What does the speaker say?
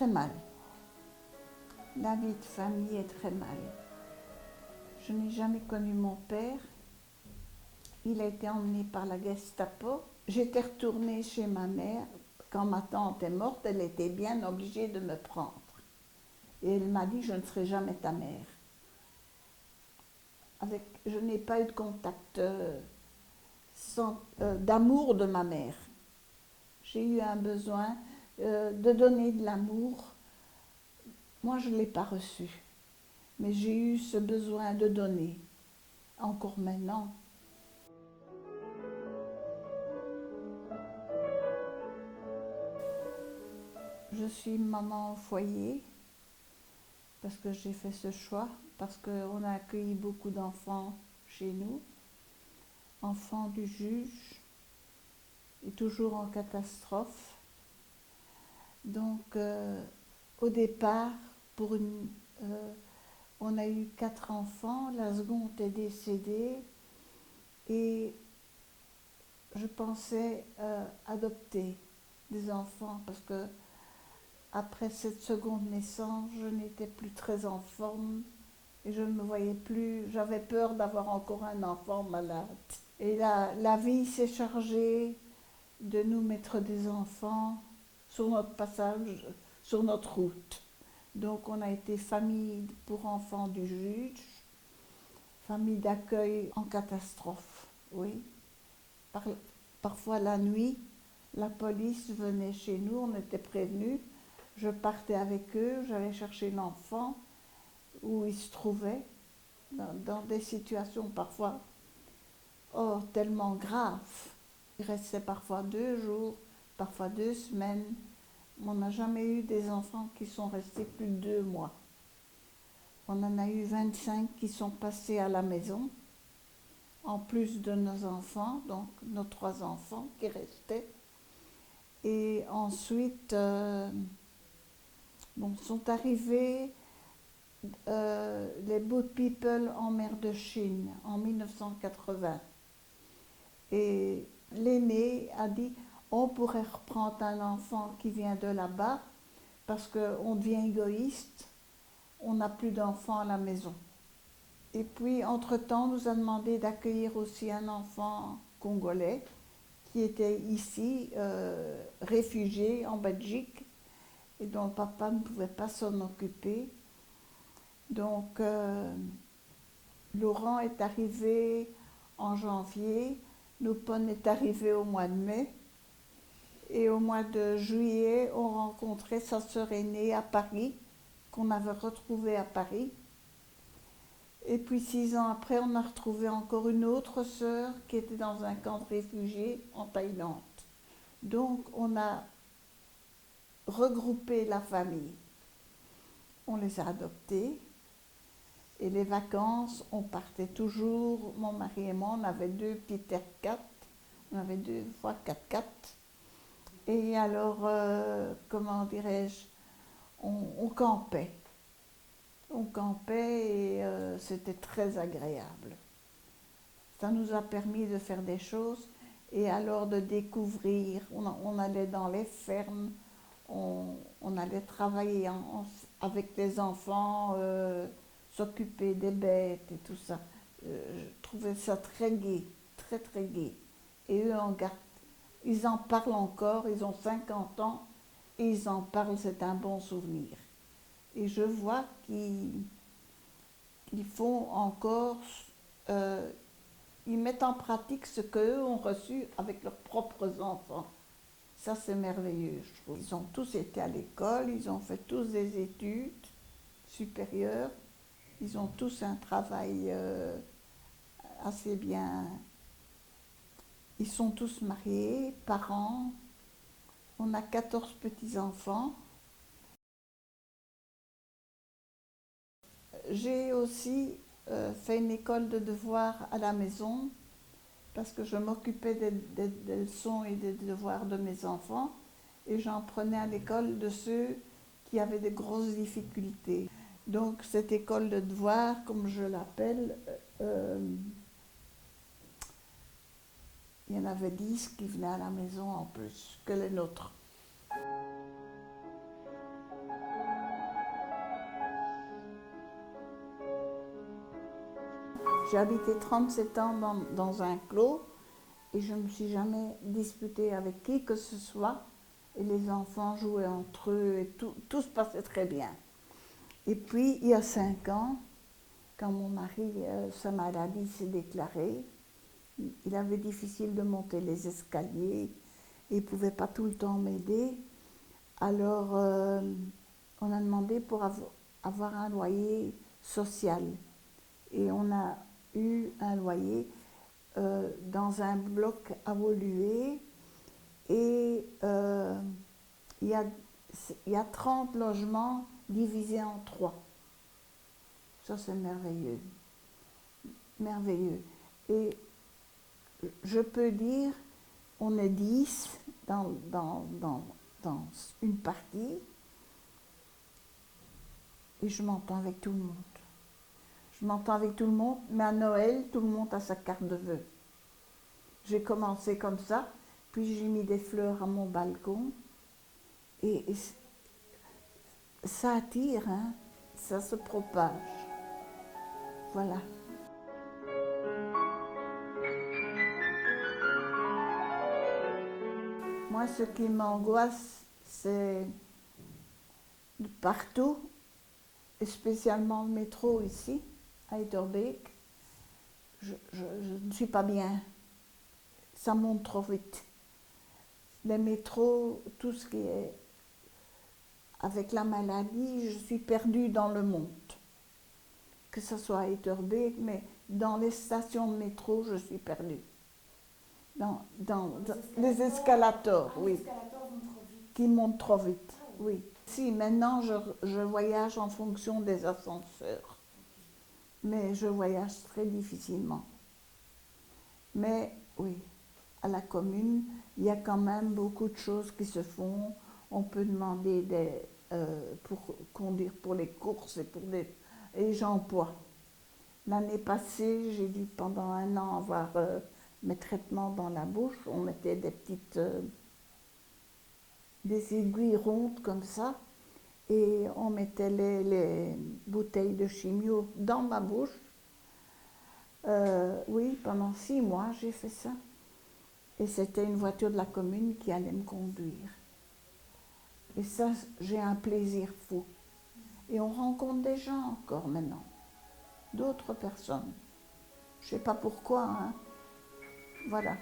très mal. La vie de famille est très mal. Je n'ai jamais connu mon père. Il a été emmené par la Gestapo. J'étais retournée chez ma mère. Quand ma tante est morte, elle était bien obligée de me prendre. Et elle m'a dit, je ne serai jamais ta mère. Je n'ai pas eu de contact d'amour de ma mère. J'ai eu un besoin de donner de l'amour. Moi, je ne l'ai pas reçu. Mais j'ai eu ce besoin de donner. Encore maintenant. Je suis maman au foyer parce que j'ai fait ce choix, parce qu'on a accueilli beaucoup d'enfants chez nous, enfants du juge, et toujours en catastrophe. Donc, au départ, on a eu 4 enfants, la seconde est décédée, et je pensais adopter des enfants parce que après cette seconde naissance, je n'étais plus très en forme et je ne me voyais plus. J'avais peur d'avoir encore un enfant malade. Et la vie s'est chargée de nous mettre des enfants sur notre passage, sur notre route. Donc on a été famille pour enfants du juge, famille d'accueil en catastrophe, oui. Parfois la nuit, la police venait chez nous, on était prévenus. Je partais avec eux, j'allais chercher l'enfant où il se trouvait, dans des situations parfois tellement graves. Il restait parfois 2 jours, parfois 2 semaines. On n'a jamais eu des enfants qui sont restés plus de 2 mois. On en a eu 25 qui sont passés à la maison, en plus de nos enfants, donc nos 3 enfants qui restaient. Et ensuite, sont arrivés les Boat People en mer de Chine en 1980. Et l'aîné a dit, on pourrait reprendre un enfant qui vient de là-bas parce qu'on devient égoïste, on n'a plus d'enfants à la maison. Et puis, entre-temps, on nous a demandé d'accueillir aussi un enfant congolais qui était ici, réfugié en Belgique, et dont le papa ne pouvait pas s'en occuper. Donc, Laurent est arrivé en janvier, Noupon est arrivé au mois de mai, et au mois de juillet, on rencontrait sa sœur aînée à Paris, qu'on avait retrouvée à Paris. Et puis 6 ans après, on a retrouvé encore une autre sœur qui était dans un camp de réfugiés en Thaïlande. Donc, on a regroupé la famille. On les a adoptés. Et les vacances, on partait toujours, mon mari et moi, on avait 2 petits R4, on avait 2 fois 4x4. Et alors, comment dirais-je, on campait. On campait et c'était très agréable. Ça nous a permis de faire des choses et alors de découvrir. On allait dans les fermes, on allait travailler avec les enfants, s'occuper des bêtes et tout ça. Je trouvais ça très gai, très très gai. Et eux, ils en parlent encore, ils ont 50 ans et ils en parlent, c'est un bon souvenir. Et je vois qu'ils font encore, ils mettent en pratique ce qu'eux ont reçu avec leurs propres enfants. Ça, c'est merveilleux, je trouve. Ils ont tous été à l'école, ils ont fait tous des études supérieures, ils ont tous un travail assez bien. Ils sont tous mariés, parents. On a 14 petits-enfants. J'ai aussi fait une école de devoirs à la maison parce que je m'occupais des leçons et des devoirs de mes enfants et j'en prenais à l'école de ceux qui avaient de grosses difficultés. Donc cette école de devoirs, comme je l'appelle, il y en avait 10 qui venaient à la maison en plus que les nôtres. J'ai habité 37 ans dans un clos et je ne me suis jamais disputée avec qui que ce soit. Et les enfants jouaient entre eux et tout se passait très bien. Et puis, il y a 5 ans, quand mon mari, sa maladie s'est déclarée, il avait difficile de monter les escaliers, il ne pouvait pas tout le temps m'aider. Alors, on a demandé pour avoir un loyer social. Et on a eu un loyer dans un bloc à Woluwe. Et il y a 30 logements divisés en 3. Ça, c'est merveilleux. Merveilleux. Et je peux dire, on est 10 dans une partie et je m'entends avec tout le monde. Je m'entends avec tout le monde, mais à Noël, tout le monde a sa carte de vœux. J'ai commencé comme ça, puis j'ai mis des fleurs à mon balcon et ça attire, hein, ça se propage. Voilà. Moi, ce qui m'angoisse, c'est partout, et spécialement le métro ici, à Etterbeek. Je ne suis pas bien. Ça monte trop vite. Les métros, tout ce qui est avec la maladie, je suis perdue dans le monde. Que ce soit à Etterbeek, mais dans les stations de métro, je suis perdue. Dans les escalators, oui. Les escalators vont trop vite. Qui montent trop vite, oui. Si, maintenant, je voyage en fonction des ascenseurs. Mais je voyage très difficilement. Mais oui, à la commune, il y a quand même beaucoup de choses qui se font. On peut demander pour conduire pour les courses et pour et j'emploie. L'année passée, j'ai dû pendant 1 an avoir mes traitements dans la bouche. On mettait des aiguilles rondes comme ça et on mettait les bouteilles de chimio dans ma bouche. Oui, pendant 6 mois, j'ai fait ça. Et c'était une voiture de la commune qui allait me conduire. Et ça, j'ai un plaisir fou. Et on rencontre des gens encore maintenant, d'autres personnes. Je ne sais pas pourquoi, hein. Voilà.